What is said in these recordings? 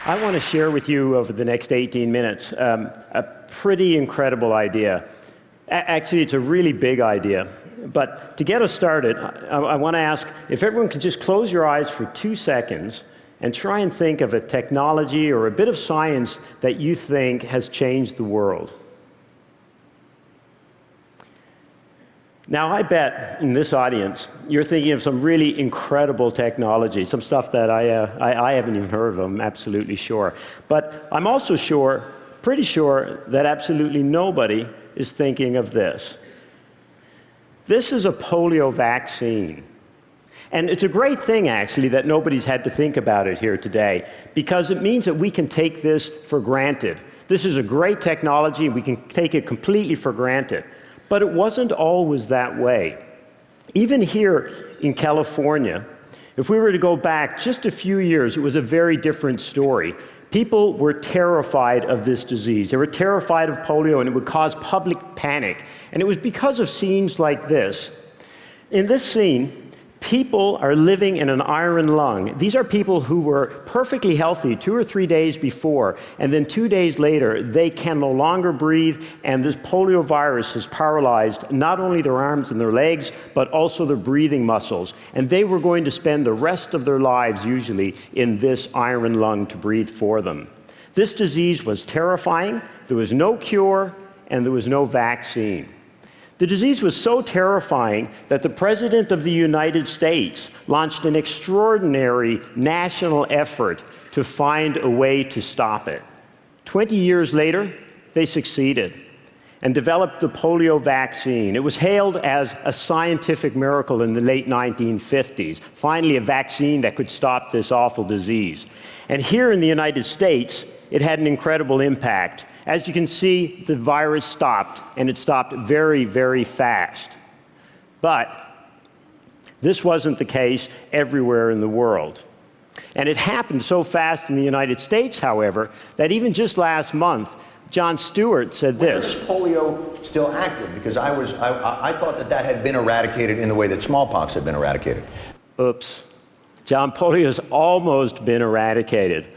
I want to share with you over the next 18 minutes a pretty incredible idea. Actually, it's a really big idea. But to get us started, I want to ask if everyone can just close your eyes for 2 seconds and try and think of a technology or a bit of science that you think has changed the world. Now, I bet in this audience, you're thinking of some really incredible technology, some stuff that I haven't even heard of, I'm absolutely sure. But I'm also pretty sure that absolutely nobody is thinking of this. This is a polio vaccine. And it's a great thing, actually, that nobody's had to think about it here today, because it means that we can take this for granted. This is a great technology, we can take it completely for granted. But it wasn't always that way. Even here in California, if we were to go back just a few years, it was a very different story. People were terrified of this disease. They were terrified of polio, and it would cause public panic. And it was because of scenes like this. In this scene, people are living in an iron lung. These are people who were perfectly healthy 2 or 3 days before, and then 2 days later, they can no longer breathe, and this polio virus has paralyzed not only their arms and their legs, but also their breathing muscles. And they were going to spend the rest of their lives, usually, in this iron lung to breathe for them. This disease was terrifying. There was no cure, and there was no vaccine. The disease was so terrifying that the President of the United States launched an extraordinary national effort to find a way to stop it. 20 years later, they succeeded and developed the polio vaccine. It was hailed as a scientific miracle in the late 1950s. Finally, a vaccine that could stop this awful disease. And here in the United States, it had an incredible impact. As you can see, the virus stopped, and it stopped very, very fast. But this wasn't the case everywhere in the world. And it happened so fast in the United States, however, that even just last month, Jon Stewart said this. Where is polio still active? Because I thought that had been eradicated in the way that smallpox had been eradicated. Oops. John, polio has almost been eradicated.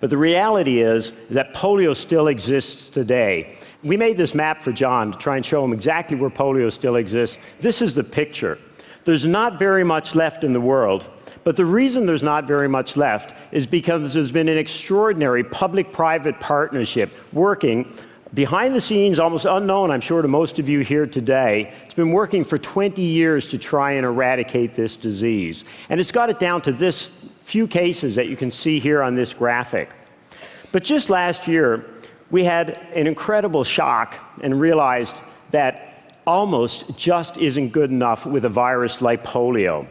But the reality is that polio still exists today. We made this map for John to try and show him exactly where polio still exists. This is the picture. There's not very much left in the world, but the reason there's not very much left is because there's been an extraordinary public-private partnership working behind the scenes, almost unknown, I'm sure, to most of you here today. It's been working for 20 years to try and eradicate this disease. And it's got it down to this few cases that you can see here on this graphic. But just last year, we had an incredible shock and realized that almost just isn't good enough with a virus like polio.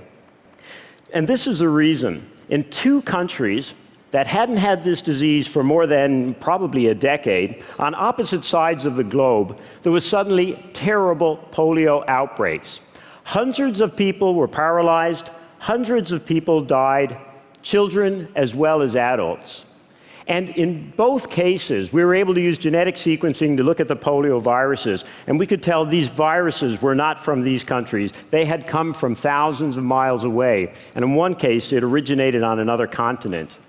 And this is the reason. In 2 countries that hadn't had this disease for more than probably a decade, on opposite sides of the globe, there was suddenly terrible polio outbreaks. Hundreds of people were paralyzed, hundreds of people died, children as well as adults. And in both cases, we were able to use genetic sequencing to look at the polio viruses, and we could tell these viruses were not from these countries. They had come from thousands of miles away, and in one case, it originated on another continent.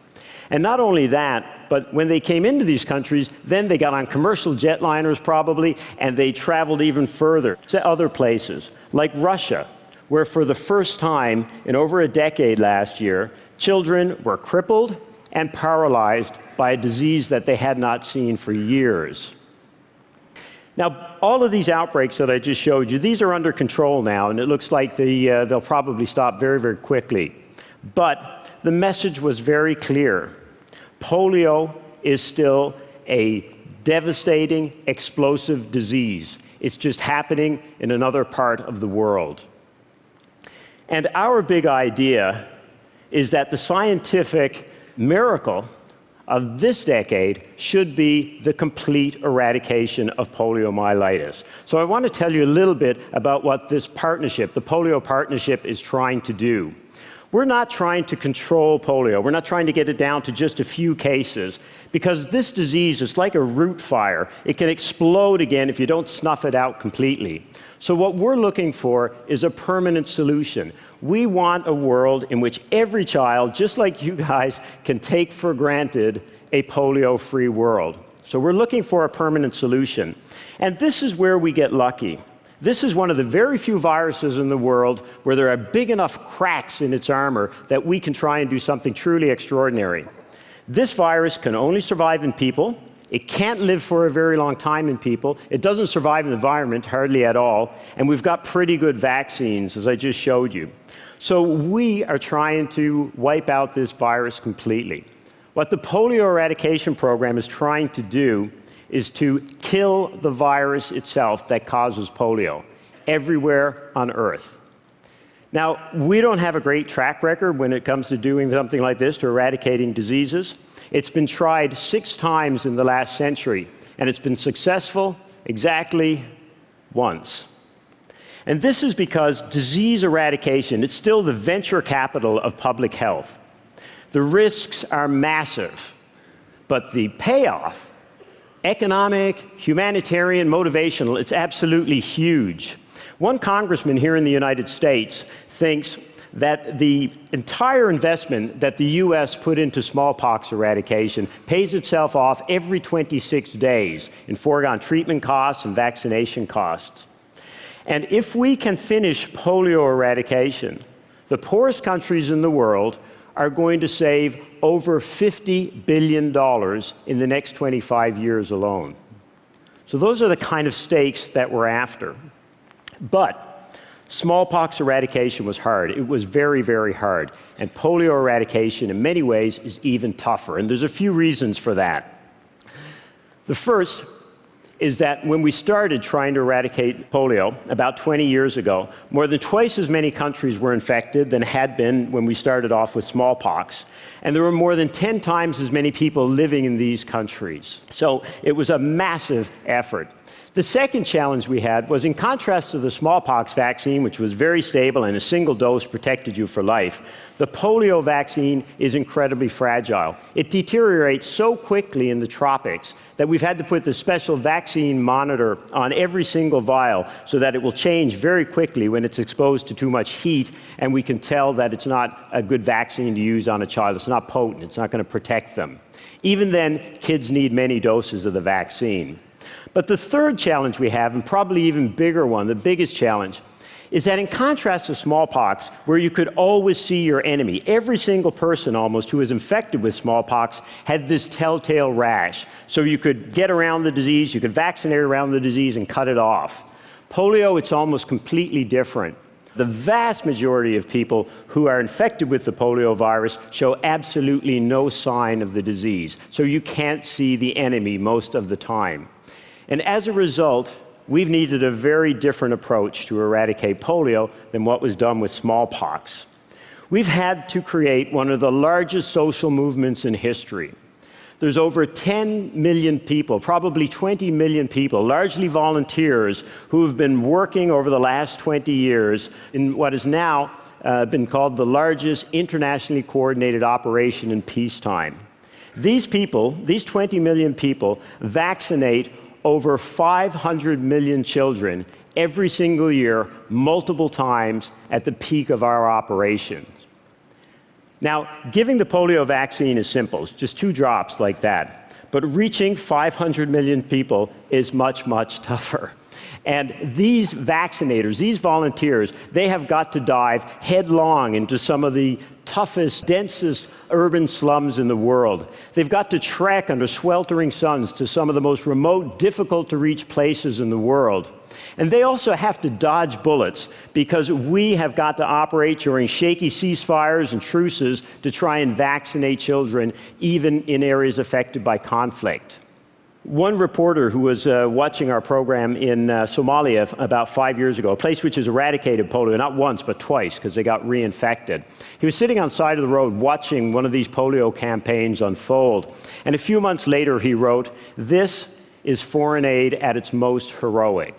And not only that, but when they came into these countries, then they got on commercial jetliners probably, and they traveled even further to other places, like Russia, where for the first time in over a decade last year, children were crippled and paralyzed by a disease that they had not seen for years. Now, all of these outbreaks that I just showed you, these are under control now, and it looks like they'll probably stop very, very quickly. But the message was very clear. Polio is still a devastating, explosive disease. It's just happening in another part of the world. And our big idea is that the scientific miracle of this decade should be the complete eradication of poliomyelitis. So I want to tell you a little bit about what this partnership, the Polio Partnership, is trying to do. We're not trying to control polio. We're not trying to get it down to just a few cases, because this disease is like a root fire. It can explode again if you don't snuff it out completely. So what we're looking for is a permanent solution. We want a world in which every child, just like you guys, can take for granted a polio-free world. So we're looking for a permanent solution. And this is where we get lucky. This is one of the very few viruses in the world where there are big enough cracks in its armor that we can try and do something truly extraordinary. This virus can only survive in people. It can't live for a very long time in people. It doesn't survive in the environment hardly at all. And we've got pretty good vaccines, as I just showed you. So we are trying to wipe out this virus completely. What the Polio Eradication Program is trying to do is to kill the virus itself that causes polio everywhere on Earth. Now, we don't have a great track record when it comes to doing something like this, to eradicating diseases. It's been tried 6 times in the last century, and it's been successful exactly once. And this is because disease eradication, it's still the venture capital of public health. The risks are massive, but the payoff, economic, humanitarian, motivational, it's absolutely huge. One congressman here in the United States thinks that the entire investment that the US put into smallpox eradication pays itself off every 26 days in foregone treatment costs and vaccination costs. And if we can finish polio eradication, the poorest countries in the world are going to save over $50 billion in the next 25 years alone. So those are the kind of stakes that we're after. But smallpox eradication was hard. It was very, very hard. And polio eradication, in many ways, is even tougher. And there's a few reasons for that. The first is that when we started trying to eradicate polio about 20 years ago, more than twice as many countries were infected than had been when we started off with smallpox. And there were more than 10 times as many people living in these countries. So it was a massive effort. The second challenge we had was, in contrast to the smallpox vaccine, which was very stable and a single dose protected you for life, the polio vaccine is incredibly fragile. It deteriorates so quickly in the tropics that we've had to put the special vaccine monitor on every single vial so that it will change very quickly when it's exposed to too much heat, and we can tell that it's not a good vaccine to use on a child. It's not potent. It's not going to protect them. Even then, kids need many doses of the vaccine. But the third challenge we have, and probably even bigger one, the biggest challenge, is that in contrast to smallpox, where you could always see your enemy, every single person almost who was infected with smallpox had this telltale rash. So you could get around the disease, you could vaccinate around the disease and cut it off. Polio, it's almost completely different. The vast majority of people who are infected with the polio virus show absolutely no sign of the disease. So you can't see the enemy most of the time. And as a result, we've needed a very different approach to eradicate polio than what was done with smallpox. We've had to create one of the largest social movements in history. There's over 10 million people, probably 20 million people, largely volunteers, who have been working over the last 20 years in what is now been called the largest internationally coordinated operation in peacetime. These people, these 20 million people, vaccinate over 500 million children every single year, multiple times at the peak of our operations. Now, giving the polio vaccine is simple. It's just 2 drops like that. But reaching 500 million people is much, much tougher. And these vaccinators, these volunteers, they have got to dive headlong into some of the toughest, densest urban slums in the world. They've got to trek under sweltering suns to some of the most remote, difficult-to-reach places in the world. And they also have to dodge bullets because we have got to operate during shaky ceasefires and truces to try and vaccinate children, even in areas affected by conflict. One reporter who was watching our program in Somalia about 5 years ago, a place which has eradicated polio, not once, but twice, because they got reinfected. He was sitting on the side of the road watching one of these polio campaigns unfold. And a few months later, he wrote, "This is foreign aid at its most heroic."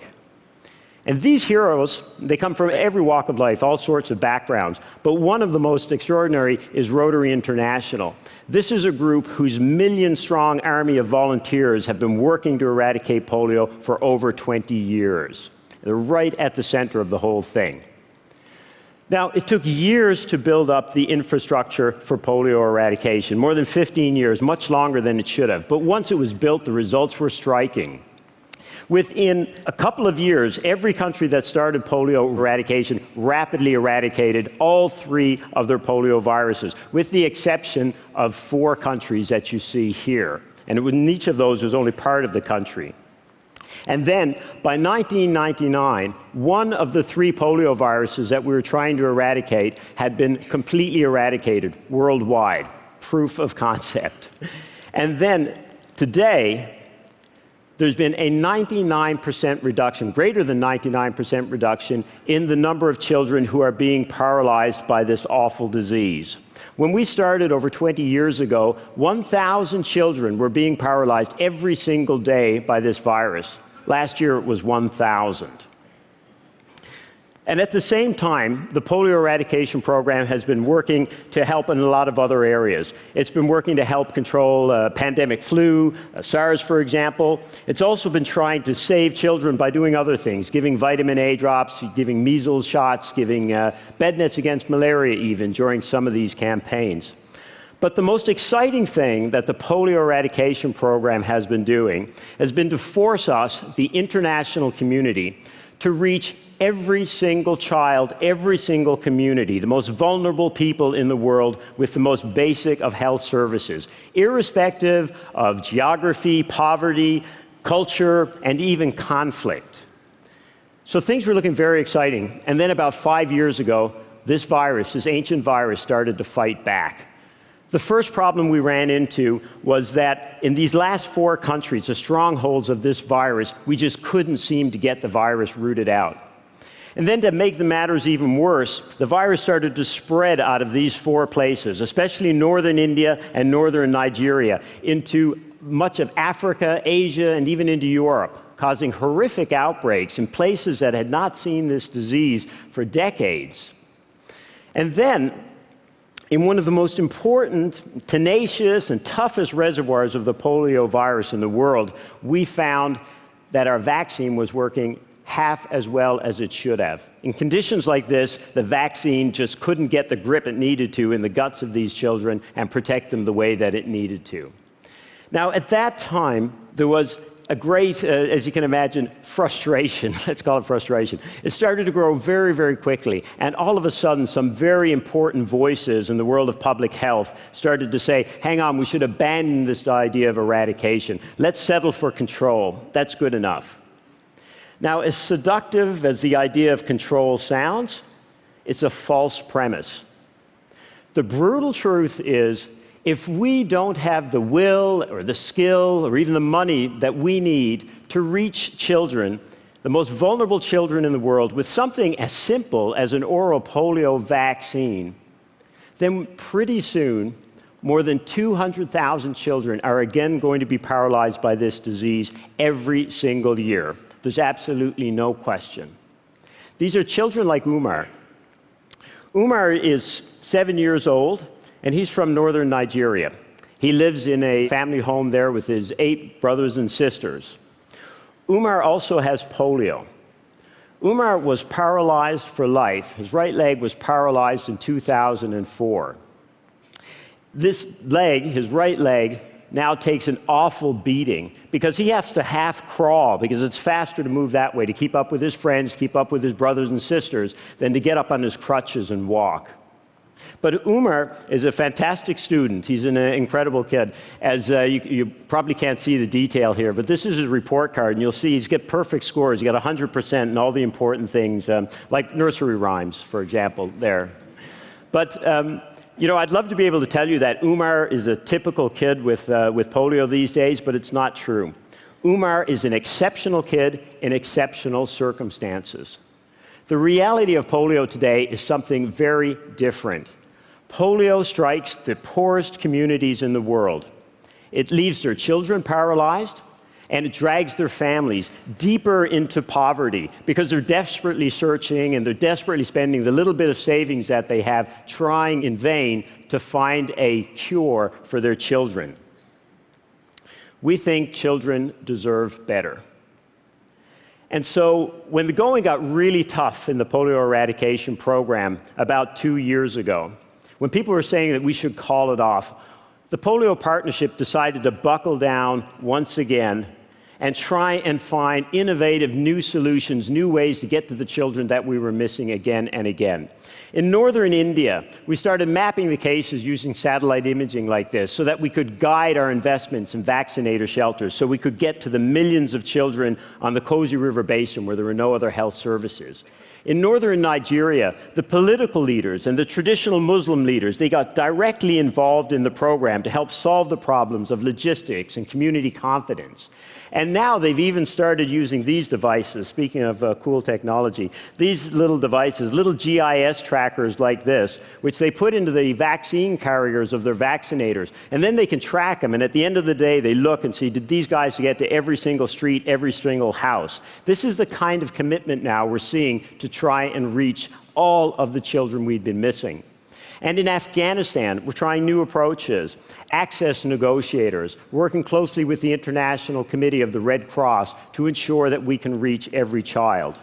And these heroes, they come from every walk of life, all sorts of backgrounds. But one of the most extraordinary is Rotary International. This is a group whose million-strong army of volunteers have been working to eradicate polio for over 20 years. They're right at the center of the whole thing. Now, it took years to build up the infrastructure for polio eradication, more than 15 years, much longer than it should have. But once it was built, the results were striking. Within a couple of years, every country that started polio eradication rapidly eradicated all 3 of their polio viruses, with the exception of 4 countries that you see here. And in each of those was only part of the country. And then, by 1999, one of the 3 polio viruses that we were trying to eradicate had been completely eradicated worldwide. Proof of concept. And then, today, there's been a 99% reduction, greater than 99% reduction, in the number of children who are being paralyzed by this awful disease. When we started over 20 years ago, 1,000 children were being paralyzed every single day by this virus. Last year it was 1,000. And at the same time, the polio eradication program has been working to help in a lot of other areas. It's been working to help control pandemic flu, SARS, for example. It's also been trying to save children by doing other things, giving vitamin A drops, giving measles shots, giving bed nets against malaria even during some of these campaigns. But the most exciting thing that the polio eradication program has been doing has been to force us, the international community, to reach every single child, every single community, the most vulnerable people in the world with the most basic of health services, irrespective of geography, poverty, culture, and even conflict. So things were looking very exciting. And then about 5 years ago, this virus, this ancient virus, started to fight back. The first problem we ran into was that in these last 4 countries, the strongholds of this virus, we just couldn't seem to get the virus rooted out. And then to make the matters even worse, the virus started to spread out of these 4 places, especially northern India and northern Nigeria, into much of Africa, Asia, and even into Europe, causing horrific outbreaks in places that had not seen this disease for decades. And then, in one of the most important, tenacious, and toughest reservoirs of the polio virus in the world, we found that our vaccine was working half as well as it should have. In conditions like this, the vaccine just couldn't get the grip it needed to in the guts of these children and protect them the way that it needed to. Now, at that time, there was a great, as you can imagine, frustration. Let's call it frustration. It started to grow very, very quickly. And all of a sudden, some very important voices in the world of public health started to say, hang on, we should abandon this idea of eradication. Let's settle for control. That's good enough. Now, as seductive as the idea of control sounds, it's a false premise. The brutal truth is, if we don't have the will or the skill or even the money that we need to reach children, the most vulnerable children in the world, with something as simple as an oral polio vaccine, then pretty soon, more than 200,000 children are again going to be paralyzed by this disease every single year. There's absolutely no question. These are children like Umar. Umar is 7 years old, and he's from northern Nigeria. He lives in a family home there with his 8 brothers and sisters. Umar also has polio. Umar was paralyzed for life. His right leg was paralyzed in 2004. This leg, his right leg, now takes an awful beating because he has to half crawl because it's faster to move that way, to keep up with his friends, keep up with his brothers and sisters, than to get up on his crutches and walk. But Umar is a fantastic student. He's an incredible kid. As you probably can't see the detail here, but this is his report card, and you'll see he's got perfect scores. He's got 100% in all the important things, like nursery rhymes, for example, there. But you know, I'd love to be able to tell you that Umar is a typical kid with polio these days, but it's not true. Umar is an exceptional kid in exceptional circumstances. The reality of polio today is something very different. Polio strikes the poorest communities in the world. It leaves their children paralyzed, and it drags their families deeper into poverty because they're desperately searching and they're desperately spending the little bit of savings that they have, trying in vain to find a cure for their children. We think children deserve better. And so when the going got really tough in the polio eradication program about 2 years ago, when people were saying that we should call it off, the Polio Partnership decided to buckle down once again and try and find innovative new solutions, new ways to get to the children that we were missing again and again. In northern India, we started mapping the cases using satellite imaging like this so that we could guide our investments in vaccinator shelters, so we could get to the millions of children on the Kosi River Basin where there were no other health services. In northern Nigeria, the political leaders and the traditional Muslim leaders, they got directly involved in the program to help solve the problems of logistics and community confidence. And now they've even started using these devices, speaking of cool technology, these little devices, little GIS trackers like this, which they put into the vaccine carriers of their vaccinators. And then they can track them, and at the end of the day, they look and see, did these guys get to every single street, every single house? This is the kind of commitment now we're seeing to try and reach all of the children we've been missing. And in Afghanistan, we're trying new approaches, access negotiators, working closely with the International Committee of the Red Cross to ensure that we can reach every child.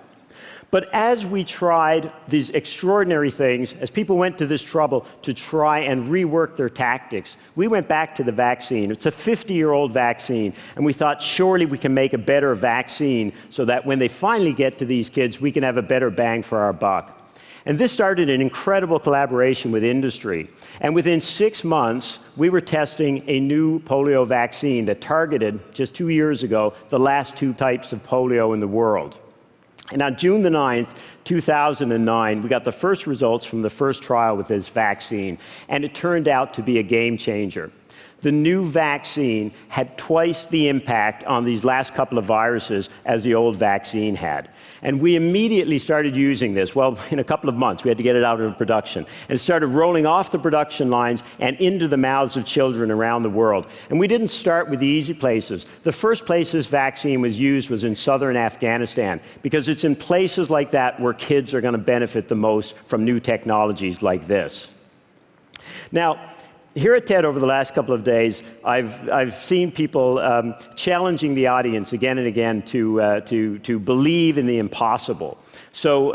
But as we tried these extraordinary things, as people went to this trouble to try and rework their tactics, we went back to the vaccine. It's a 50-year-old vaccine, and we thought surely we can make a better vaccine so that when they finally get to these kids, we can have a better bang for our buck. And this started an incredible collaboration with industry. And within 6 months, we were testing a new polio vaccine that targeted, just 2 years ago, the last 2 types of polio in the world. And on June the 9th, 2009, we got the first results from the first trial with this vaccine, and it turned out to be a game changer. The new vaccine had twice the impact on these last couple of viruses as the old vaccine had. And we immediately started using this. Well, in a couple of months, we had to get it out of production. And it started rolling off the production lines and into the mouths of children around the world. And we didn't start with the easy places. The first place this vaccine was used was in southern Afghanistan, because it's in places like that where kids are going to benefit the most from new technologies like this. Now, here at TED over the last couple of days, I've seen people challenging the audience again and again to believe in the impossible. So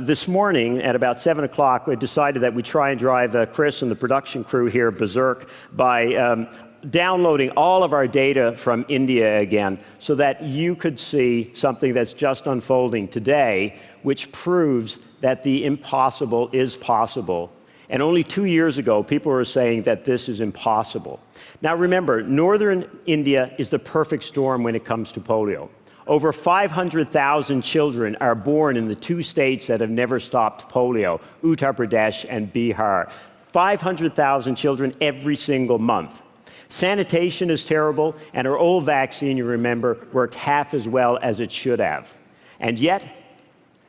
this morning at about 7 o'clock, we decided that we'd try and drive Chris and the production crew here berserk by downloading all of our data from India again so that you could see something that's just unfolding today, which proves that the impossible is possible. And only 2 years ago, people were saying that this is impossible. Now remember, northern India is the perfect storm when it comes to polio. Over 500,000 children are born in the 2 states that have never stopped polio, Uttar Pradesh and Bihar. 500,000 children every single month. Sanitation is terrible, and our old vaccine, you remember, worked half as well as it should have. And yet,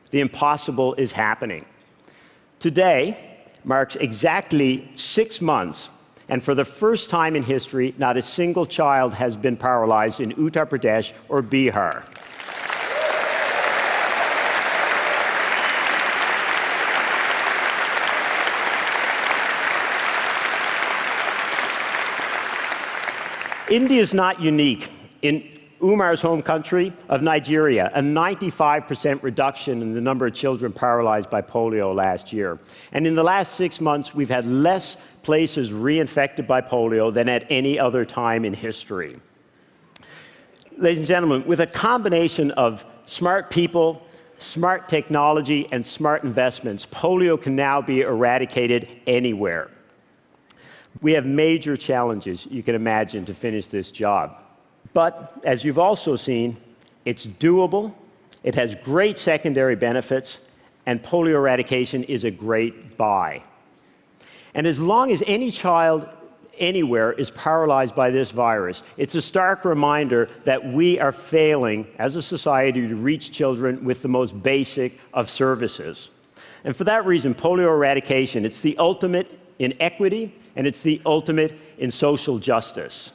the impossible is happening. Today marks exactly 6 months, and for the first time in history, not a single child has been paralyzed in Uttar Pradesh or Bihar. India is not unique. In Umar's home country of Nigeria, a 95% reduction in the number of children paralyzed by polio last year. And in the last 6 months, we've had less places reinfected by polio than at any other time in history. Ladies and gentlemen, with a combination of smart people, smart technology, and smart investments, polio can now be eradicated anywhere. We have major challenges, you can imagine, to finish this job. But, as you've also seen, it's doable, it has great secondary benefits, and polio eradication is a great buy. And as long as any child anywhere is paralyzed by this virus, it's a stark reminder that we are failing as a society to reach children with the most basic of services. And for that reason, polio eradication, it's the ultimate in equity, and it's the ultimate in social justice.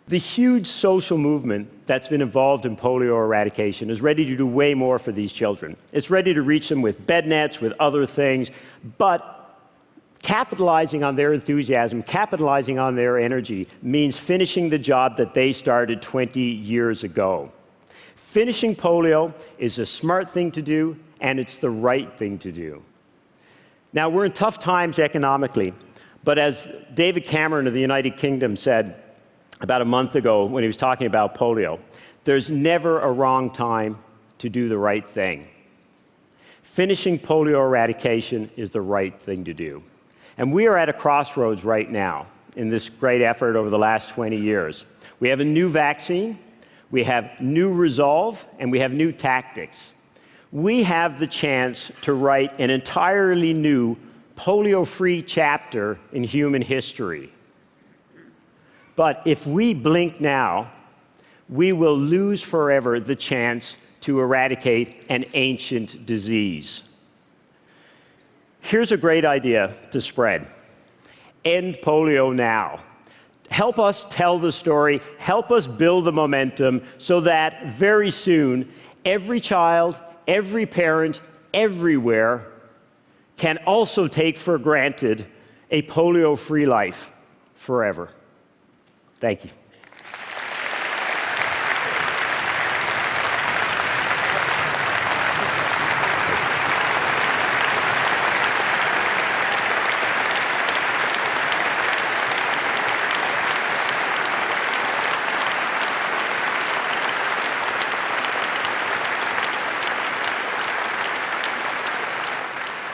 The huge social movement that's been involved in polio eradication is ready to do way more for these children. It's ready to reach them with bed nets, with other things, but capitalizing on their enthusiasm, capitalizing on their energy, means finishing the job that they started 20 years ago. Finishing polio is a smart thing to do, and it's the right thing to do. Now, we're in tough times economically, but as David Cameron of the United Kingdom said about a month ago when he was talking about polio, there's never a wrong time to do the right thing. Finishing polio eradication is the right thing to do. And we are at a crossroads right now in this great effort over the last 20 years. We have a new vaccine, we have new resolve, and we have new tactics. We have the chance to write an entirely new polio-free chapter in human history. But if we blink now, we will lose forever the chance to eradicate an ancient disease. Here's a great idea to spread. End polio now. Help us tell the story, help us build the momentum so that very soon, every child, every parent, everywhere can also take for granted a polio-free life forever. Thank you.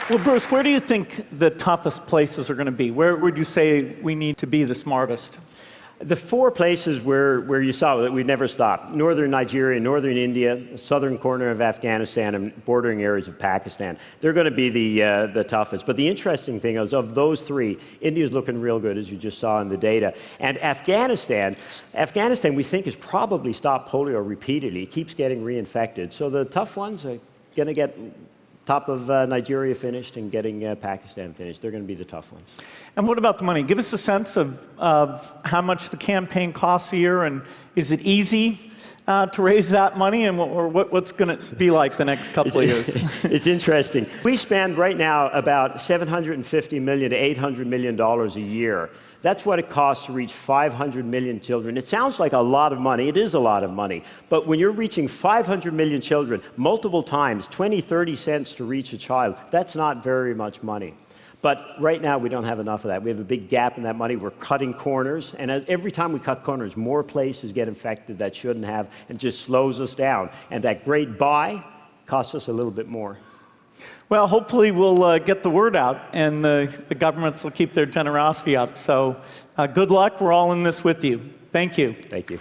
Well, Bruce, where do you think the toughest places are going to be? Where would you say we need to be the smartest? The four places where you saw that we'd never stop: northern Nigeria, northern India, southern corner of Afghanistan, and bordering areas of Pakistan. They're going to be the toughest. But the interesting thing is, of those three, India's looking real good, as you just saw in the data. And Afghanistan, we think, has probably stopped polio repeatedly. It keeps getting reinfected. So the tough ones are going to get top of Nigeria finished and getting Pakistan finished. They're going to be the tough ones. And what about the money? Give us a sense of how much the campaign costs a year, and is it easy to raise that money, and what's going to be like the next couple of years? It's interesting. We spend right now about $750 million to $800 million a year. That's what it costs to reach 500 million children. It sounds like a lot of money. It is a lot of money. But when you're reaching 500 million children multiple times, 20, 30 cents to reach a child, that's not very much money. But right now, we don't have enough of that. We have a big gap in that money. We're cutting corners. And every time we cut corners, more places get infected that shouldn't have, and just slows us down. And that great buy costs us a little bit more. Well, hopefully we'll get the word out, and the governments will keep their generosity up. So good luck. We're all in this with you. Thank you. Thank you.